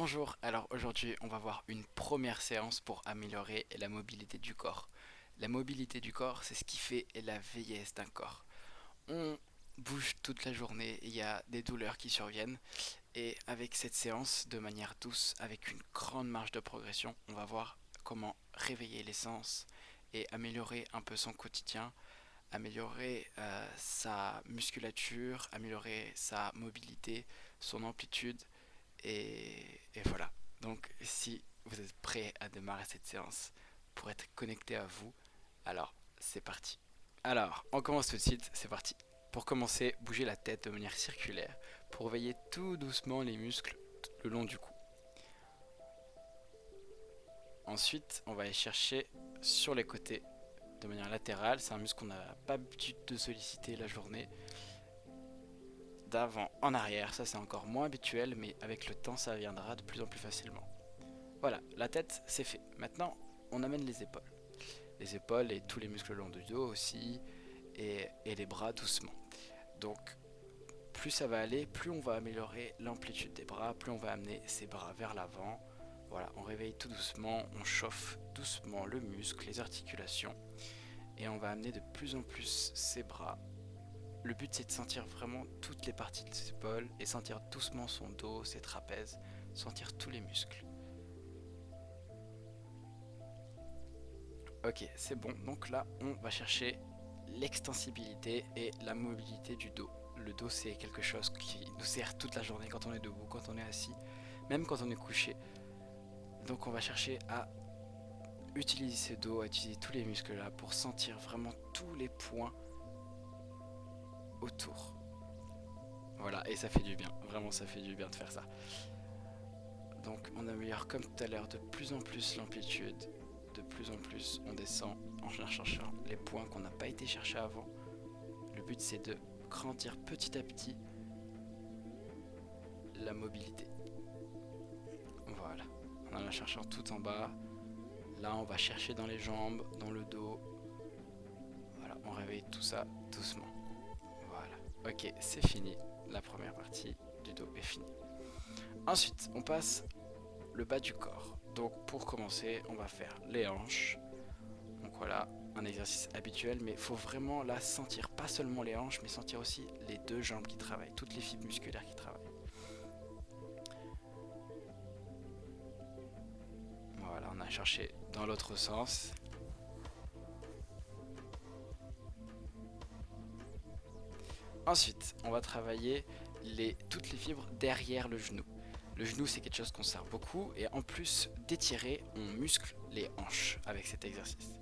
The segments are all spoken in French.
Bonjour, alors aujourd'hui on va voir une première séance pour améliorer la mobilité du corps. La mobilité du corps, c'est ce qui fait la vieillesse d'un corps. On bouge toute la journée, il y a des douleurs qui surviennent et avec cette séance, de manière douce, avec une grande marge de progression, on va voir comment réveiller les sens et améliorer un peu son quotidien, améliorer sa musculature, améliorer sa mobilité, son amplitude et voilà. Donc si vous êtes prêt à démarrer cette séance pour être connecté à vous, alors c'est parti. Alors, on commence tout de suite, c'est parti. Pour commencer, bougez la tête de manière circulaire pour réveiller tout doucement les muscles le long du cou. Ensuite, on va aller chercher sur les côtés de manière latérale. C'est un muscle qu'on n'a pas l'habitude de solliciter la journée. D'avant en arrière, ça c'est encore moins habituel, mais avec le temps ça viendra de plus en plus facilement. Voilà, la tête c'est fait. Maintenant, on amène les épaules. Les épaules et tous les muscles le long du dos aussi, et les bras doucement. Donc, plus ça va aller, plus on va améliorer l'amplitude des bras, plus on va amener ses bras vers l'avant. Voilà, on réveille tout doucement, on chauffe doucement le muscle, les articulations, et on va amener de plus en plus ses bras. Le but c'est de sentir vraiment toutes les parties de ses épaules et sentir doucement son dos, ses trapèzes, sentir tous les muscles. Ok, c'est bon. Donc là, on va chercher l'extensibilité et la mobilité du dos. Le dos, c'est quelque chose qui nous sert toute la journée quand on est debout, quand on est assis, même quand on est couché. Donc on va chercher à utiliser ce dos, à utiliser tous les muscles là pour sentir vraiment tous les points autour. Voilà, et ça fait du bien. Vraiment, ça fait du bien de faire ça. Donc on améliore comme tout à l'heure de plus en plus l'amplitude. De plus en plus, on descend en cherchant les points qu'on n'a pas été chercher avant. Le but c'est de grandir petit à petit la mobilité. Voilà. En allant cherchant tout en bas. Là on va chercher dans les jambes, dans le dos. Voilà, on réveille tout ça doucement. Voilà. Ok, c'est fini. La première partie du dos est finie. Ensuite, on passe le bas du corps. Donc pour commencer, on va faire les hanches. Donc voilà, un exercice habituel, mais il faut vraiment là sentir pas seulement les hanches, mais sentir aussi les deux jambes qui travaillent, toutes les fibres musculaires qui travaillent. Voilà, on a cherché dans l'autre sens. Ensuite, on va travailler toutes les fibres derrière le genou. Le genou, c'est quelque chose qu'on sert beaucoup, et en plus d'étirer, on muscle les hanches avec cet exercice.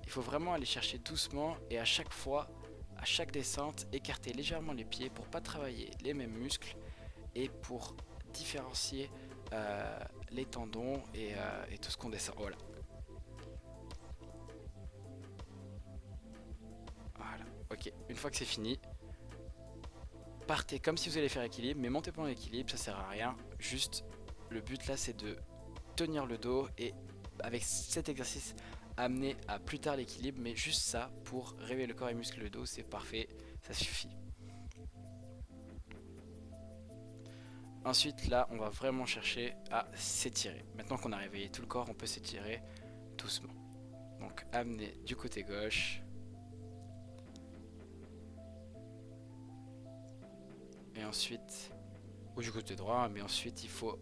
Il faut vraiment aller chercher doucement et à chaque fois, à chaque descente, écarter légèrement les pieds pour pas travailler les mêmes muscles et pour différencier les tendons et tout ce qu'on descend. Voilà. Voilà. Ok, une fois que c'est fini, partez comme si vous allez faire équilibre, mais montez pas en équilibre, ça sert à rien. Juste, le but là, c'est de tenir le dos et avec cet exercice, amener à plus tard l'équilibre, mais juste ça pour réveiller le corps et muscler le dos, c'est parfait, ça suffit. Ensuite, là, on va vraiment chercher à s'étirer. Maintenant qu'on a réveillé tout le corps, on peut s'étirer doucement. Donc, amener du côté gauche. Et ensuite, ou du côté droit, mais ensuite, il faut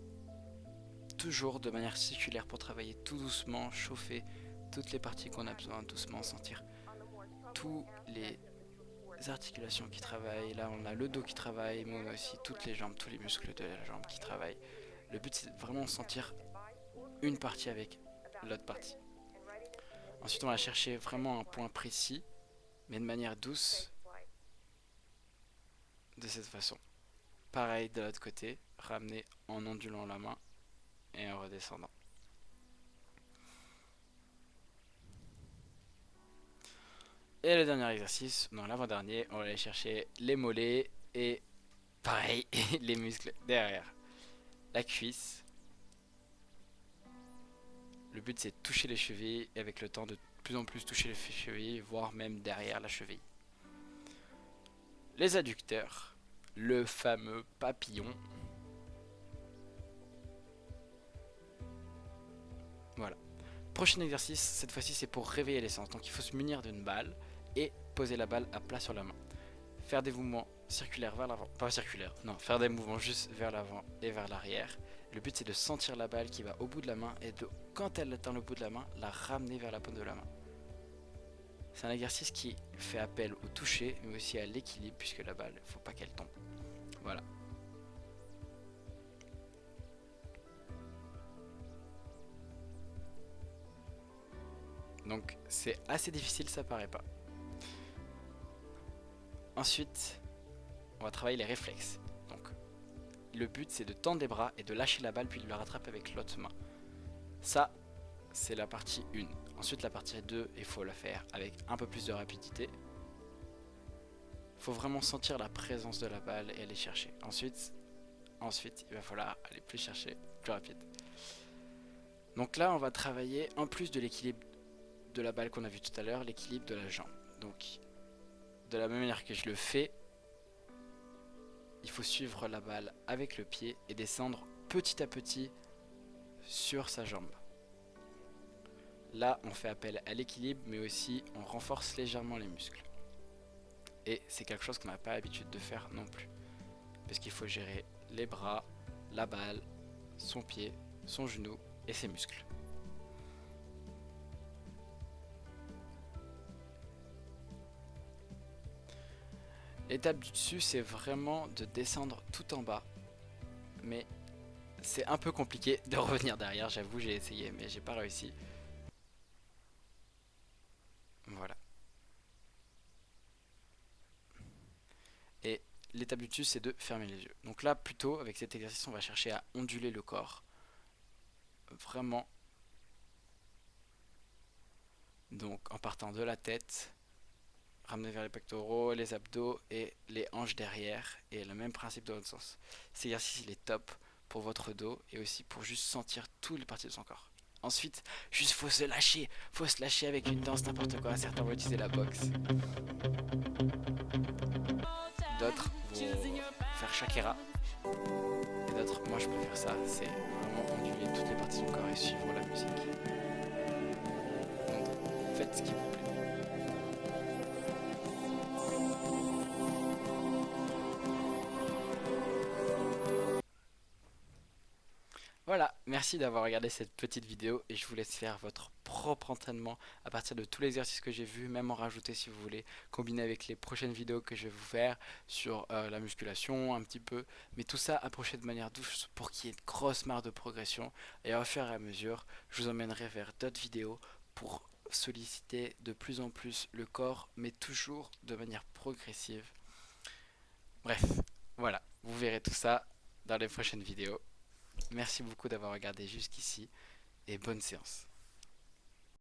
toujours de manière circulaire pour travailler tout doucement, chauffer toutes les parties qu'on a besoin, doucement sentir tous les articulations qui travaillent. Là, on a le dos qui travaille, mais on a aussi toutes les jambes, tous les muscles de la jambe qui travaillent. Le but, c'est vraiment sentir une partie avec l'autre partie. Ensuite, on va chercher vraiment un point précis, mais de manière douce, de cette façon. Pareil de l'autre côté, ramener en ondulant la main et en redescendant. Et le dernier exercice, non l'avant-dernier, on va aller chercher les mollets et pareil, les muscles derrière. La cuisse. Le but c'est de toucher les chevilles et avec le temps de plus en plus toucher les chevilles, voire même derrière la cheville. Les adducteurs, le fameux papillon. Voilà. Prochain exercice, cette fois-ci c'est pour réveiller l'essence. Donc il faut se munir d'une balle et poser la balle à plat sur la main. Faire des mouvements circulaires vers l'avant, pas circulaires, non, faire des mouvements juste vers l'avant et vers l'arrière. Le but c'est de sentir la balle qui va au bout de la main et de, quand elle atteint le bout de la main, la ramener vers la paume de la main. C'est un exercice qui fait appel au toucher mais aussi à l'équilibre puisque la balle, il ne faut pas qu'elle tombe. Voilà. Donc c'est assez difficile, ça paraît pas. Ensuite, on va travailler les réflexes. Donc le but c'est de tendre les bras et de lâcher la balle puis de la rattraper avec l'autre main. Ça, c'est la partie 1. Ensuite la partie 2, il faut la faire avec un peu plus de rapidité. Il faut vraiment sentir la présence de la balle et aller chercher. Ensuite, il va falloir aller plus chercher, plus rapide. Donc là, on va travailler, en plus de l'équilibre de la balle qu'on a vu tout à l'heure, l'équilibre de la jambe. Donc, de la même manière que je le fais, il faut suivre la balle avec le pied et descendre petit à petit sur sa jambe. Là, on fait appel à l'équilibre, mais aussi on renforce légèrement les muscles. Et c'est quelque chose qu'on n'a pas l'habitude de faire non plus. Parce qu'il faut gérer les bras, la balle, son pied, son genou et ses muscles. L'étape du dessus, c'est vraiment de descendre tout en bas. Mais c'est un peu compliqué de revenir derrière, j'avoue, j'ai essayé, mais j'ai pas réussi. Voilà. Et l'étape du dessus, c'est de fermer les yeux. Donc là, plutôt, avec cet exercice, on va chercher à onduler le corps. Vraiment. Donc en partant de la tête, ramener vers les pectoraux, les abdos et les hanches derrière. Et le même principe dans l'autre sens. Cet exercice, il est top pour votre dos et aussi pour juste sentir toutes les parties de son corps. Ensuite, juste faut se lâcher avec une danse, n'importe quoi. Certains vont utiliser la boxe. D'autres vont faire Shakira. Et d'autres, moi je préfère ça, c'est vraiment onduler toutes les parties de son corps et suivre la musique. Donc faites ce qui vous plaît. Voilà, merci d'avoir regardé cette petite vidéo et je vous laisse faire votre propre entraînement à partir de tous les exercices que j'ai vus, même en rajouter si vous voulez, combiner avec les prochaines vidéos que je vais vous faire sur la musculation un petit peu, mais tout ça approché de manière douce pour qu'il y ait une grosse marge de progression et au fur et à mesure, je vous emmènerai vers d'autres vidéos pour solliciter de plus en plus le corps, mais toujours de manière progressive. Bref, voilà, vous verrez tout ça dans les prochaines vidéos. Merci beaucoup d'avoir regardé jusqu'ici et bonne séance.